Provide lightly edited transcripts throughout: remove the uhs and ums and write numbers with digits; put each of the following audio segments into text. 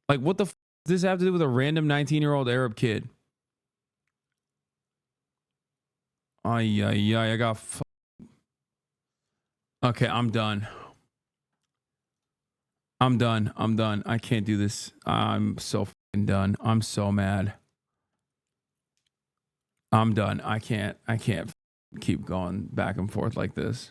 Like, what the f does this have to do with a random 19-year-old Arab kid? Ay, ay, ay, I got okay, I'm done. I'm done. I'm done. I can't do this. I'm so fucking done. I'm so mad. I'm done. I can't keep going back and forth like this.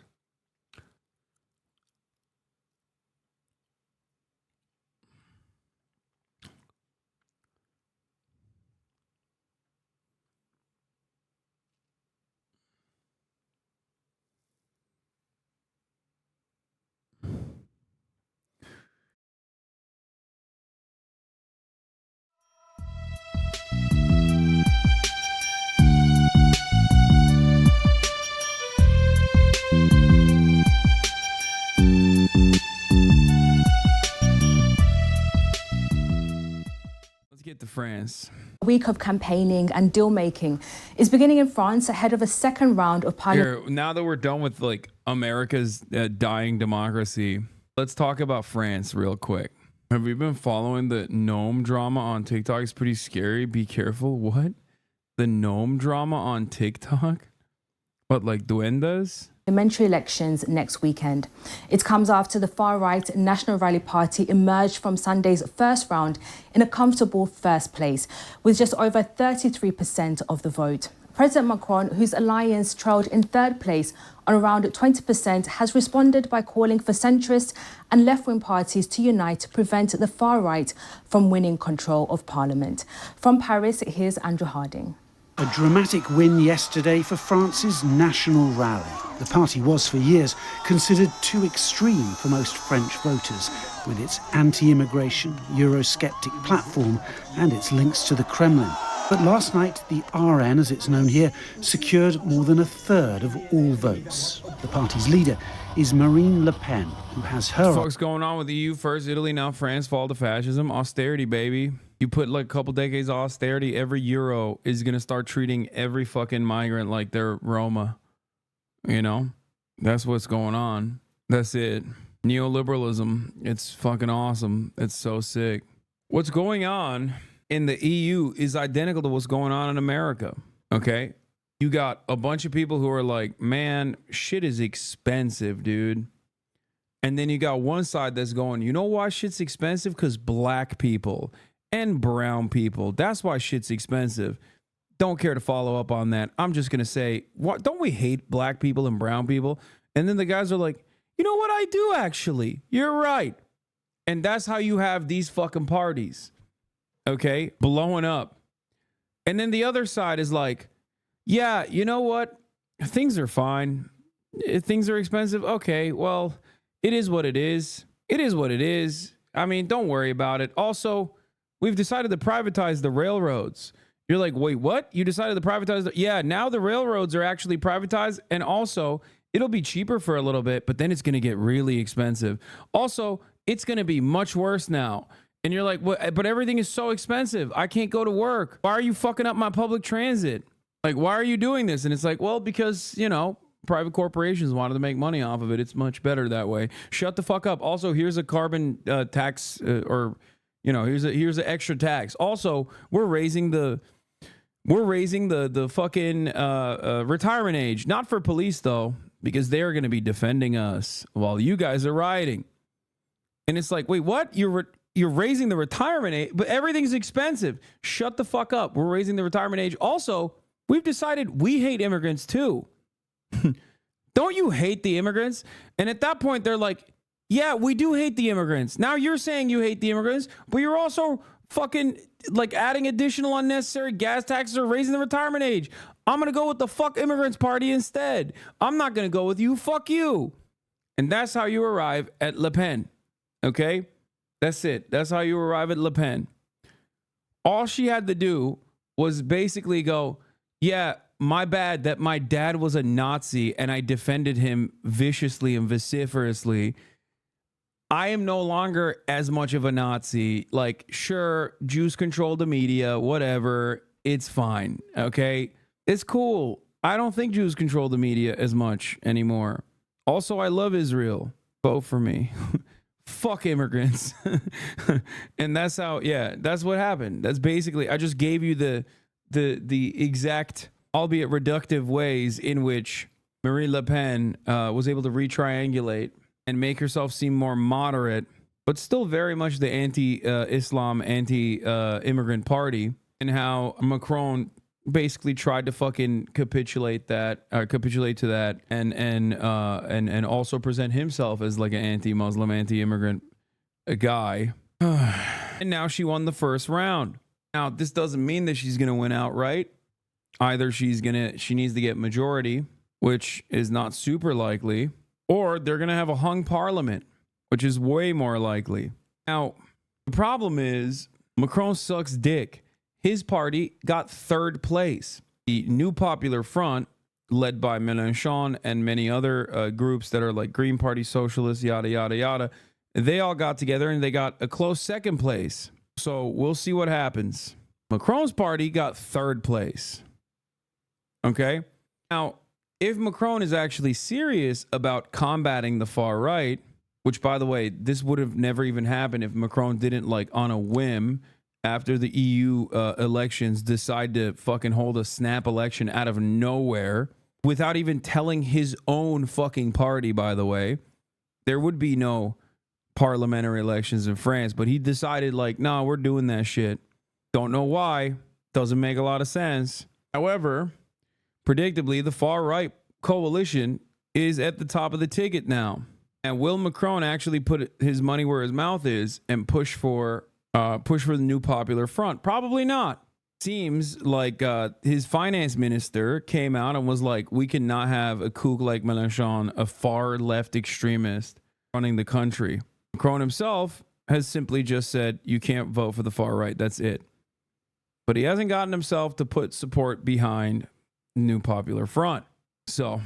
Let's get to France. A week of campaigning and deal making is beginning in France ahead of a second round of parliament. Here, now that we're done with like America's dying democracy, let's talk about France real quick. Have you been following the gnome drama on TikTok? It's pretty scary. Be careful. What? The gnome drama on TikTok? What, like duendes? Parliamentary elections next weekend. It comes after the far-right National Rally Party emerged from Sunday's first round in a comfortable first place, with just over 33% of the vote. President Macron, whose alliance trailed in third place on around 20%, has responded by calling for centrist and left-wing parties to unite to prevent the far-right from winning control of Parliament. From Paris, here's Andrew Harding. A dramatic win yesterday for France's National Rally. The party was for years considered too extreme for most French voters, with its anti-immigration, Eurosceptic platform and its links to the Kremlin. But last night, the RN, as it's known here, secured more than a third of all votes. The party's leader is Marine Le Pen, who has her... What the fuck's going on with the EU? First Italy, now France, fall to fascism. Austerity, baby. You put like a couple decades of austerity, every euro is going to start treating every fucking migrant like they're Roma. You know? That's what's going on. That's it. Neoliberalism. It's fucking awesome. It's so sick. What's going on in the EU is identical to what's going on in America. Okay? You got a bunch of people who are like, man, shit is expensive, dude. And then you got one side that's going, you know why shit's expensive? Because black people and brown people. That's why shit's expensive. Don't care to follow up on that. I'm just going to say, what? Don't we hate black people and brown people? And then the guys are like, you know what? I do actually. You're right. And that's how you have these fucking parties. Okay? Blowing up. And then the other side is like, yeah, you know what? Things are fine. If things are expensive. Okay, well, it is what it is. It is what it is. I mean, don't worry about it. Also, we've decided to privatize the railroads. You're like, wait, what? You decided to privatize? Yeah, now the railroads are actually privatized. And also, it'll be cheaper for a little bit, but then it's going to get really expensive. Also, it's going to be much worse now. And you're like, well, but everything is so expensive. I can't go to work. Why are you fucking up my public transit? Like, why are you doing this? And it's like, well, because, you know, private corporations wanted to make money off of it. It's much better that way. Shut the fuck up. Also, here's a carbon tax or, you know, here's an extra tax. Also, we're raising the fucking retirement age. Not for police, though, because they're going to be defending us while you guys are rioting. And it's like, wait, what? You're raising the retirement age, but everything's expensive. Shut the fuck up. We're raising the retirement age. Also, we've decided we hate immigrants too. Don't you hate the immigrants? And at that point, they're like, yeah, we do hate the immigrants. Now you're saying you hate the immigrants, but you're also fucking like adding additional unnecessary gas taxes or raising the retirement age. I'm going to go with the fuck immigrants party instead. I'm not going to go with you. Fuck you. And that's how you arrive at Le Pen. Okay? That's it. That's how you arrive at Le Pen. All she had to do was basically go, yeah, my bad that my dad was a Nazi and I defended him viciously and vociferously. I am no longer as much of a Nazi. Like, sure, Jews control the media, whatever. It's fine. Okay? It's cool. I don't think Jews control the media as much anymore. Also, I love Israel. Vote for me. fuck immigrants. And that's how, yeah, that's what happened. That's basically, I just gave you the exact, albeit reductive ways in which Marine Le Pen was able to retriangulate and make herself seem more moderate, but still very much the anti-Islam, anti-immigrant party, and how Macron basically tried to fucking capitulate to that, and also present himself as like an anti-Muslim, anti-immigrant guy. And now she won the first round. Now this doesn't mean that she's gonna win outright. Either she needs to get majority, which is not super likely, or they're gonna have a hung parliament, which is way more likely. Now the problem is Macron sucks dick. His party got third place. The New Popular Front, led by Mélenchon and many other groups that are like Green Party, Socialists, yada, yada, yada, they all got together and they got a close second place. So we'll see what happens. Macron's party got third place. Okay? Now, if Macron is actually serious about combating the far right, which, by the way, this would have never even happened if Macron didn't, like, on a whim, after the EU elections, decide to fucking hold a snap election out of nowhere without even telling his own fucking party, by the way. There would be no parliamentary elections in France, but he decided like, nah, we're doing that shit. Don't know why. Doesn't make a lot of sense. However, predictably, the far right coalition is at the top of the ticket now. And will Macron actually put his money where his mouth is and push for the New Popular Front? Probably not. Seems like his finance minister came out and was like, we cannot have a kook like Mélenchon, a far left extremist, running the country. Macron himself has simply just said, you can't vote for the far right. That's it. But he hasn't gotten himself to put support behind the New Popular Front. So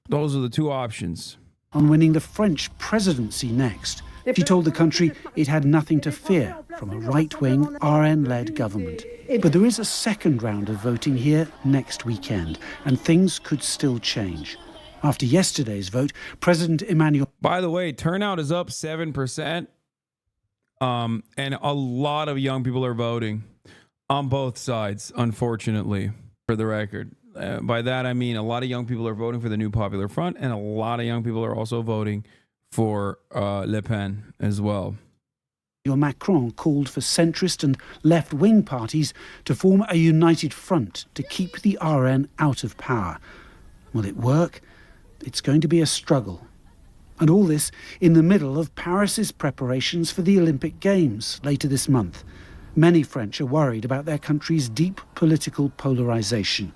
those are the two options. On winning the French presidency next, she told the country it had nothing to fear from a right-wing RN-led government. But there is a second round of voting here next weekend, and things could still change. After yesterday's vote, President Emmanuel... By the way, turnout is up 7%, and a lot of young people are voting on both sides, unfortunately, for the record. By that, I mean a lot of young people are voting for the New Popular Front, and a lot of young people are also voting for Le Pen as well. Macron called for centrist and left-wing parties to form a united front to keep the RN out of power. Will it work? It's going to be a struggle. And all this in the middle of Paris's preparations for the Olympic Games later this month. Many French are worried about their country's deep political polarization.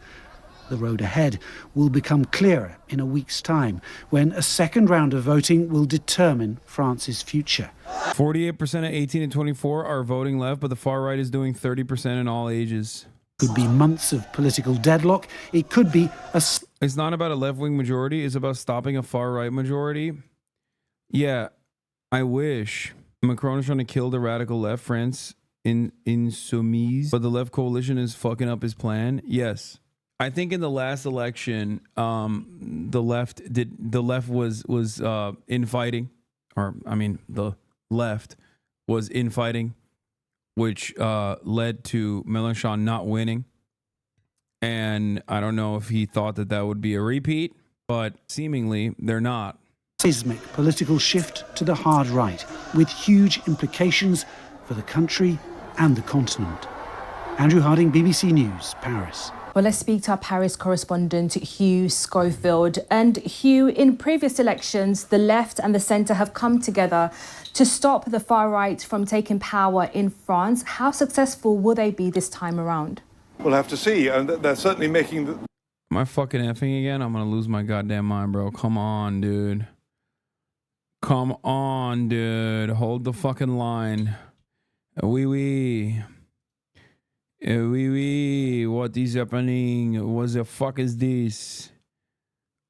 The road ahead will become clearer in a week's time, when a second round of voting will determine France's future. 48% of 18 and 24 are voting left, but the far right is doing 30% in all ages. Could be months of political deadlock. It could be a... It's not about a left-wing majority. It's about stopping a far-right majority. Yeah, I wish. Macron is trying to kill the radical left, France, in insoumise, but the left coalition is fucking up his plan. Yes. I think in the last election, the left was infighting, or I mean, the left was infighting, which led to Mélenchon not winning. And I don't know if he thought that would be a repeat, but seemingly they're not. Seismic political shift to the hard right, with huge implications for the country and the continent. Andrew Harding, BBC News, Paris. Well, let's speak to our Paris correspondent, Hugh Schofield. And Hugh, in previous elections, the left and the centre have come together to stop the far right from taking power in France. How successful will they be this time around? We'll have to see. And they're certainly making the... Am I fucking effing again? I'm going to lose my goddamn mind, bro. Come on, dude. Come on, dude. Hold the fucking line. Oui. What is happening? What the fuck is this?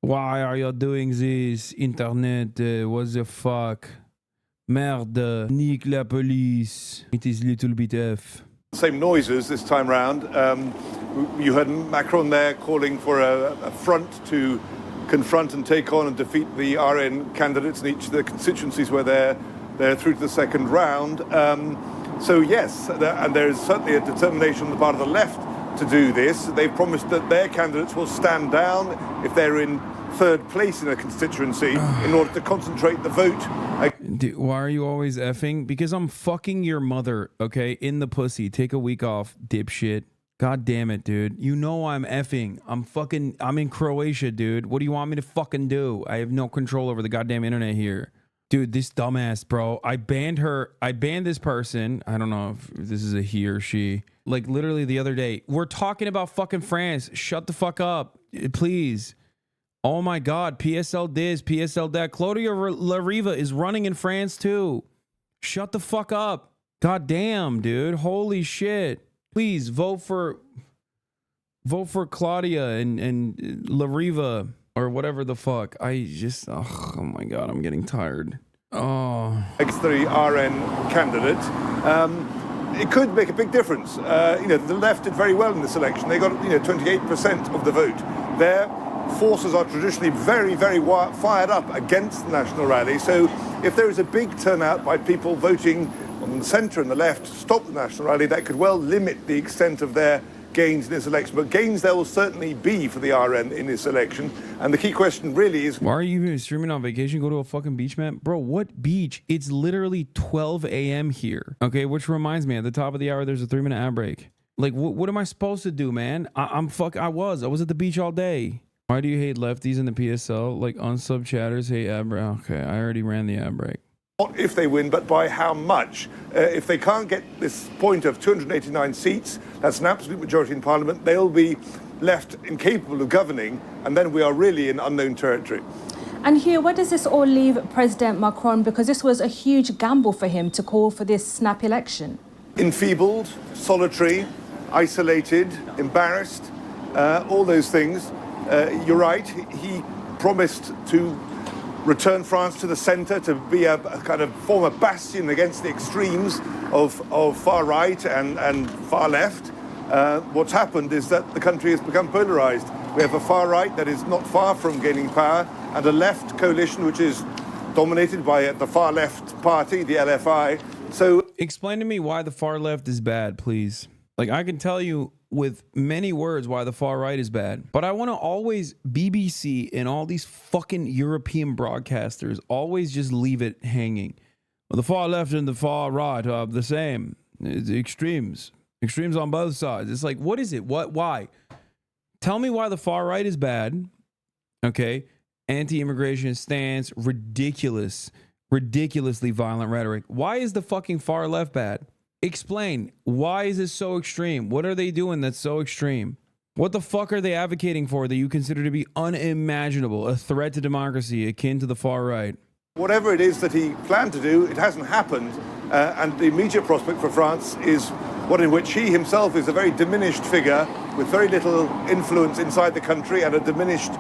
Why are you doing this? Internet, what the fuck? Merde, nique la police. It is little bit F. Same noises this time round. You heard Macron there calling for a front to confront and take on and defeat the RN candidates in each of the constituencies where they're They're through to the second round. So yes, and there is certainly a determination on the part of the left to do this. They've promised that their candidates will stand down if they're in third place in a constituency in order to concentrate the vote. Dude, why are you always effing? Because I'm fucking your mother, okay? In the pussy. Take a week off, dipshit. God damn it, dude. You know I'm effing. I'm in Croatia, dude. What do you want me to fucking do? I have no control over the goddamn internet here. Dude, this dumbass, bro. I banned this person. I don't know if this is a he or she. Like, literally the other day. We're talking about fucking France. Shut the fuck up, please. Oh my God. PSL this, PSL that. Claudia Lariva is running in France too. Shut the fuck up. God damn, dude. Holy shit. Please vote for Claudia and Lariva. Or whatever the fuck. Oh my God, I'm getting tired. Oh. Against the RN candidate, it could make a big difference. The left did very well in this election. They got 28% of the vote. Their forces are traditionally very, very fired up against the National Rally. So if there is a big turnout by people voting on the centre and the left to stop the National Rally, that could well limit the extent of their gains in this election. But gains there will certainly be for the RN in this election. And the key question really is... Why are you even streaming on vacation? Go to a fucking beach, man? Bro, what beach? It's literally 12 a.m. here. Okay, which reminds me, at the top of the hour, there's a 3-minute ad break. Like, what am I supposed to do, man? I was at the beach all day. Why do you hate lefties in the PSL? Like, unsub chatters hate ad break. Okay, I already ran the ad break. Not if they win, but by how much. If they can't get this point of 289 seats, that's an absolute majority in Parliament, they'll be left incapable of governing, and then we are really in unknown territory. And Hugh, where does this all leave President Macron? Because this was a huge gamble for him to call for this snap election. Enfeebled, solitary, isolated, embarrassed, all those things. You're right, he promised to return France to the centre, to be a kind of form a bastion against the extremes of far right and far left. What's happened is that the country has become polarised. We have a far right that is not far from gaining power, and a left coalition which is dominated by the far left party, the LFI. So explain to me why the far left is bad, please. Like, I can tell you with many words why the far right is bad, but I want to always, BBC and all these fucking European broadcasters always just leave it hanging. Well, the far left and the far right are the same. It's extremes on both sides. It's like, what is it? Why? Tell me why the far right is bad. Okay. Anti-immigration stance, ridiculously violent rhetoric. Why is the fucking far left bad? Explain. Why is this so extreme? What are they doing that's so extreme? What the fuck are they advocating for that you consider to be unimaginable, a threat to democracy akin to the far right? Whatever it is that he planned to do, it hasn't happened. And the immediate prospect for France is one in which he himself is a very diminished figure with very little influence inside the country and a diminished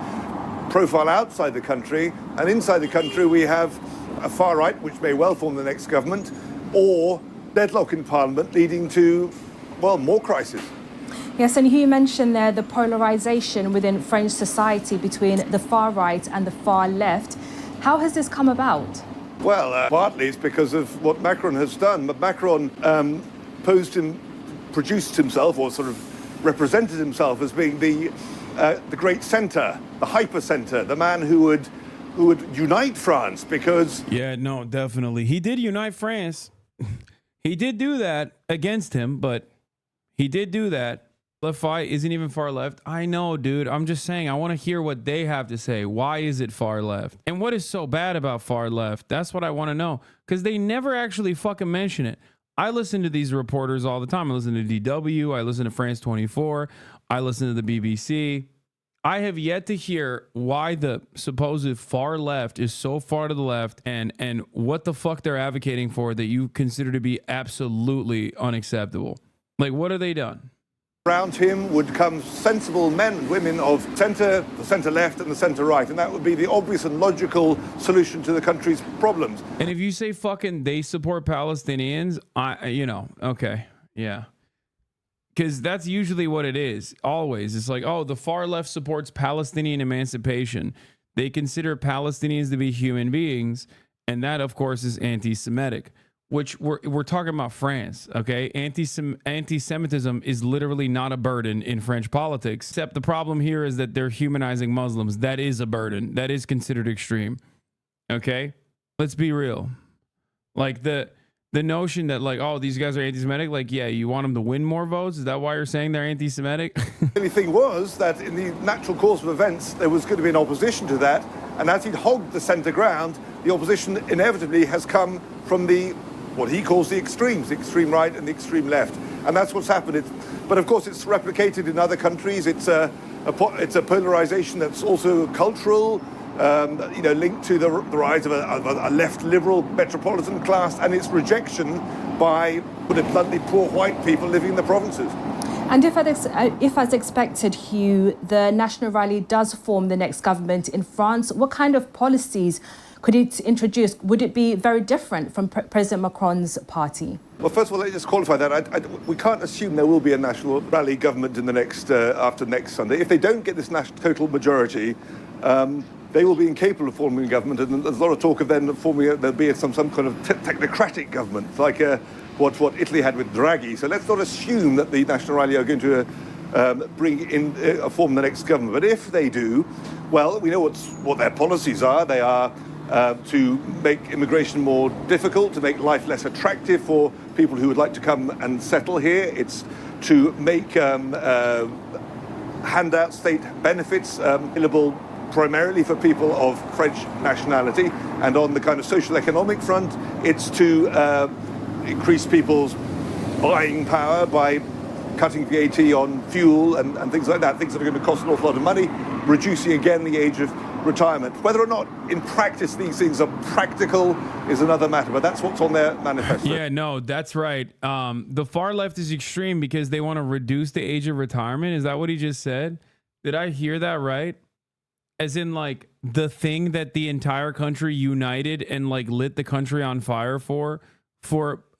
profile outside the country. And inside the country, we have a far right, which may well form the next government, or deadlock in Parliament leading to, well, more crisis. Yes, and you mentioned there the polarisation within French society between the far right and the far left. How has this come about? Well, partly it's because of what Macron has done. But Macron produced himself, or sort of represented himself as being the great centre, the hyper centre, the man who would unite France, because... Yeah, no, definitely. He did unite France. He did do that against him, but he did do that. Left fight isn't even far left. I know, dude. I'm just saying, I want to hear what they have to say. Why is it far left? And what is so bad about far left? That's what I want to know, because they never actually fucking mention it. I listen to these reporters all the time. I listen to DW. I listen to France 24. I listen to the BBC. I have yet to hear why the supposed far left is so far to the left, and what the fuck they're advocating for that you consider to be absolutely unacceptable. Like, what have they done? Around him would come sensible men and women of the centre left and the centre right, and that would be the obvious and logical solution to the country's problems. And if you say fucking they support Palestinians, okay, yeah. Because that's usually what it is, always. It's like, oh, the far left supports Palestinian emancipation. They consider Palestinians to be human beings, And that, of course, is anti-Semitic, which we're talking about France, okay? Anti-Semitism is literally not a burden in French politics, except the problem here is that they're humanizing Muslims. That is a burden. That is considered extreme, okay? Let's be real. Like the notion that like, oh, these guys are anti-Semitic, like, yeah, you want them to win more votes? Is that why you're saying they're anti-Semitic? The only thing was that in the natural course of events, there was going to be an opposition to that. And as he'd hogged the centre ground, the opposition inevitably has come from what he calls the extremes, the extreme right and the extreme left. And that's what's happened. But of course, it's replicated in other countries. It's a polarization that's also cultural, linked to the rise of a left liberal metropolitan class and its rejection by, put it bluntly, poor white people living in the provinces. And if as expected, Hugh, the National Rally does form the next government in France, what kind of policies could it introduce? Would it be very different from President Macron's party? Well, first of all, let me just qualify that. We can't assume there will be a National Rally government in the next after next Sunday. If they don't get this total majority, they will be incapable of forming a government, and there's a lot of talk of then forming there'll be some kind of technocratic government, like what Italy had with Draghi. So let's not assume that the National Rally are going to form the next government. But if they do, well, we know what their policies are. They are to make immigration more difficult, to make life less attractive for people who would like to come and settle here. It's to make handout state benefits available primarily for people of French nationality. And on the kind of social economic front, it's to increase people's buying power by cutting VAT on fuel and things like that, things that are going to cost an awful lot of money, reducing again the age of retirement. Whether or not in practice these things are practical is another matter, but that's what's on their manifesto. Yeah, no, that's right. The far left is extreme because they want to reduce the age of retirement. Is that what he just said? Did I hear that right? As in like the thing that the entire country united and like lit the country on fire for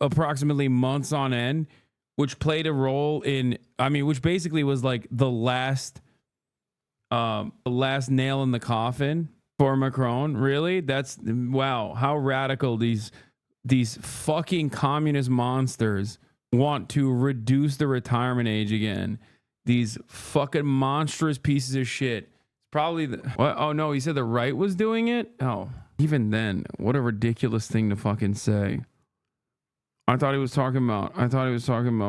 approximately months on end, which played a role in, which basically was like the last nail in the coffin for Macron. Really? That's, wow, how radical these fucking communist monsters want to reduce the retirement age again. These fucking monstrous pieces of shit. Probably what? Oh no, he said the right was doing it. Oh, even then, what a ridiculous thing to fucking say. I thought he was talking about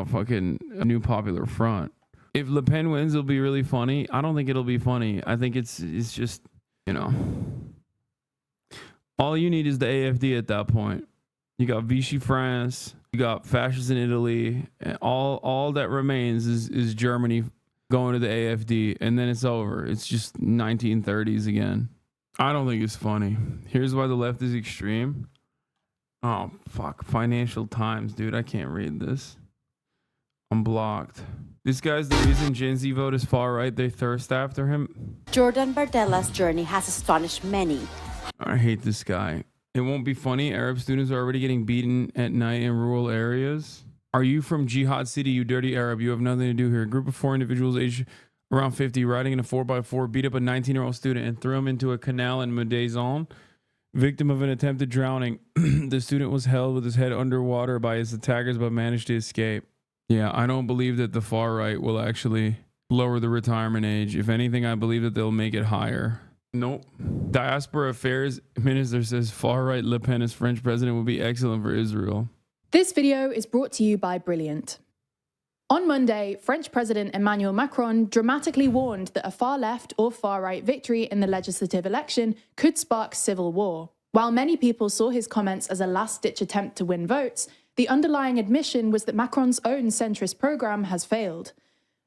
fucking a new popular front. If Le Pen wins, it'll be really funny. I don't think it'll be funny. I think it's just, all you need is the AFD at that point. You got Vichy France, you got fascists in Italy, and all that remains is Germany going to the AFD, and then it's over. It's just 1930s again. I don't think it's funny. Here's why the left is extreme. Oh, fuck. Financial Times, dude. I can't read this. I'm blocked. This guy's the reason Gen Z vote is far right. They thirst after him. Jordan Bardella's journey has astonished many. I hate this guy. It won't be funny. Arab students are already getting beaten at night in rural areas. Are you from Jihad City, you dirty Arab? You have nothing to do here. A group of 4 individuals aged around 50 riding in a 4x4 beat up a 19-year-old student and threw him into a canal in Medaison. Victim of an attempted drowning. The student was held with his head underwater by his attackers but managed to escape. Yeah, I don't believe that the far right will actually lower the retirement age. If anything, I believe that they'll make it higher. Nope. Diaspora Affairs Minister says far right Le Pen as French president will be excellent for Israel. This video is brought to you by Brilliant. On Monday, French President Emmanuel Macron dramatically warned that a far-left or far-right victory in the legislative election could spark civil war. While many people saw his comments as a last-ditch attempt to win votes, the underlying admission was that Macron's own centrist program has failed.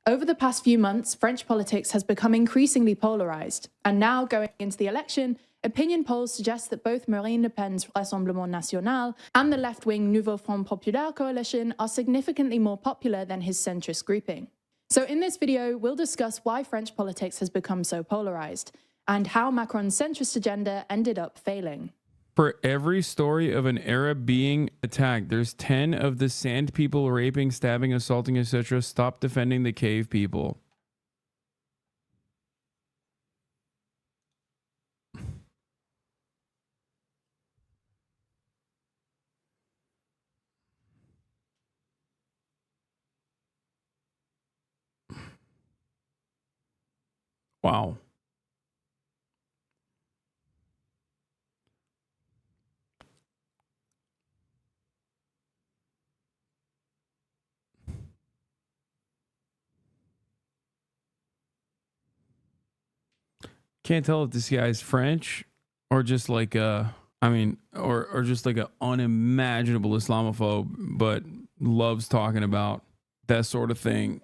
Over the past few months, French politics has become increasingly polarized, and now going into the election, opinion polls suggest that both Marine Le Pen's Rassemblement National and the left-wing Nouveau Front Populaire coalition are significantly more popular than his centrist grouping. So in this video, we'll discuss why French politics has become so polarized, and how Macron's centrist agenda ended up failing. For every story of an Arab being attacked, there's 10 of the sand people raping, stabbing, assaulting, etc. Stop defending the cave people. Wow. Can't tell if this guy is French or just like or just like an unimaginable Islamophobe, but loves talking about that sort of thing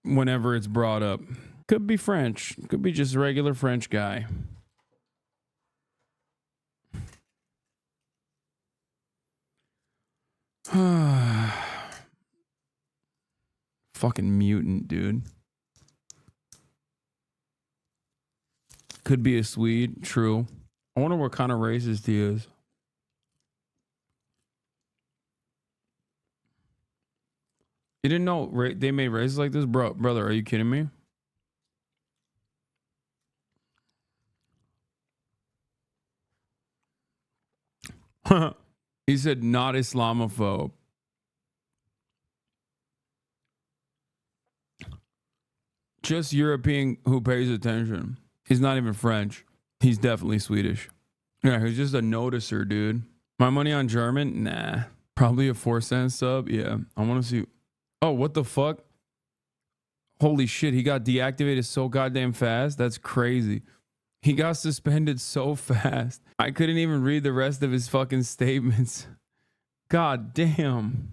whenever it's brought up. Could be French. Could be just a regular French guy. Fucking mutant, dude. Could be a Swede. True. I wonder what kind of racist he is. You didn't know they made races like this? Brother, are you kidding me? He said not Islamophobe. Just European who pays attention. He's not even French. He's definitely Swedish. Yeah, he's just a noticer, dude. My money on German? Nah. Probably a 4-cent sub. Yeah. I want to see. Oh, what the fuck? Holy shit. He got deactivated so goddamn fast. That's crazy. He got suspended so fast. I couldn't even read the rest of his fucking statements. God damn.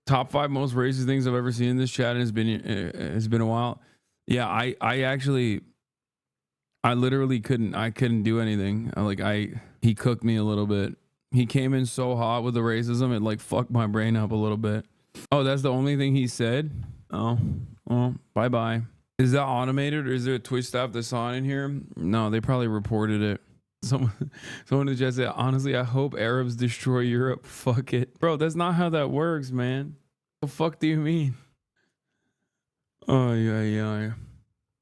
Top 5 most racist things I've ever seen in this chat, and it's been a while. Yeah, I literally couldn't do anything. He cooked me a little bit. He came in so hot with the racism, it like fucked my brain up a little bit. Oh, that's the only thing he said? Oh, well, bye-bye. Is that automated, or is there a Twitch staff that's on in here? No, they probably reported it. Someone in the chat said, honestly, I hope Arabs destroy Europe. Fuck it. Bro, that's not how that works, man. What the fuck do you mean? Oh, yeah.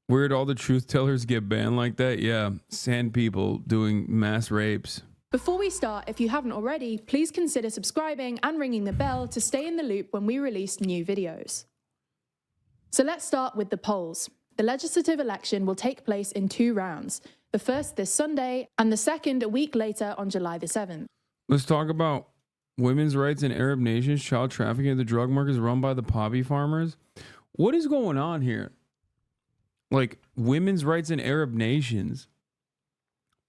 Weird all the truth tellers get banned like that? Yeah, sand people doing mass rapes. Before we start, if you haven't already, please consider subscribing and ringing the bell to stay in the loop when we release new videos. So let's start with the polls. The legislative election will take place in 2 rounds. The first this Sunday, and the second a week later on July the 7th. Let's talk about women's rights in Arab nations, child trafficking, and the drug markets run by the poppy farmers. What is going on here? Like, women's rights in Arab nations.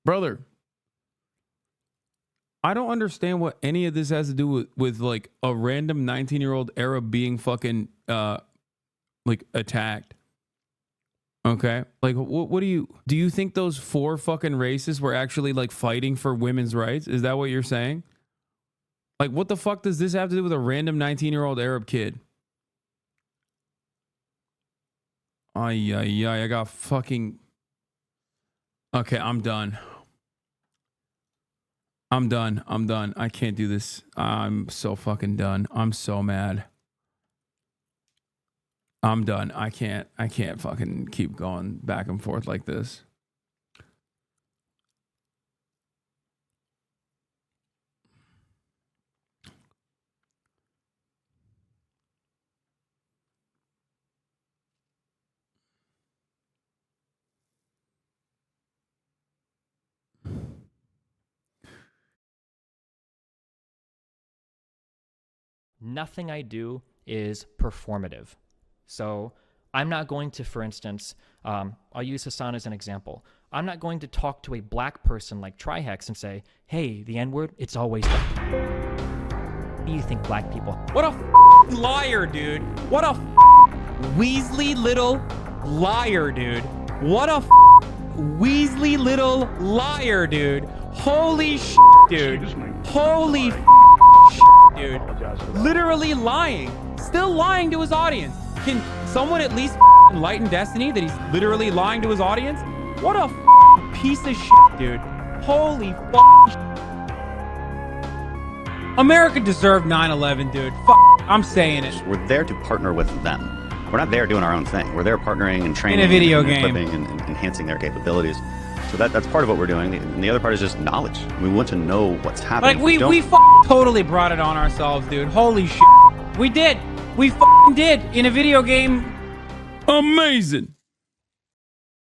Brother, I don't understand what any of this has to do with like a random 19-year-old Arab being fucking like attacked. Okay, like what do you think those 4 fucking racists were actually like fighting for women's rights? Is that what you're saying? Like, what the fuck does this have to do with a random 19-year-old Arab kid? I got fucking. Okay, I'm done. I'm done. I can't do this. I'm so fucking done. I'm so mad. I'm done. I can't fucking keep going back and forth like this. Nothing I do is performative. So I'm not going to, for instance, I'll use Hasan as an example. I'm not going to talk to a black person like Trihex and say, hey, the N-word, it's always What do you think, black people? What a liar, dude. What a Weasley little liar, dude. What a Weasley little liar, dude. Holy dude. Holy dude. Literally lying. Still lying to his audience. Can someone at least enlighten Destiny that he's literally lying to his audience? What a piece of shit, dude. Holy America deserved 9/11, dude. I'm saying it. We're there to partner with them. We're not there doing our own thing. We're there partnering and training in a video and game, equipping and enhancing their capabilities. So that's part of what we're doing. And the other part is just knowledge. We want to know what's happening. Like we totally brought it on ourselves, dude. Holy shit. We did. We f***ing did in a video game. Amazing.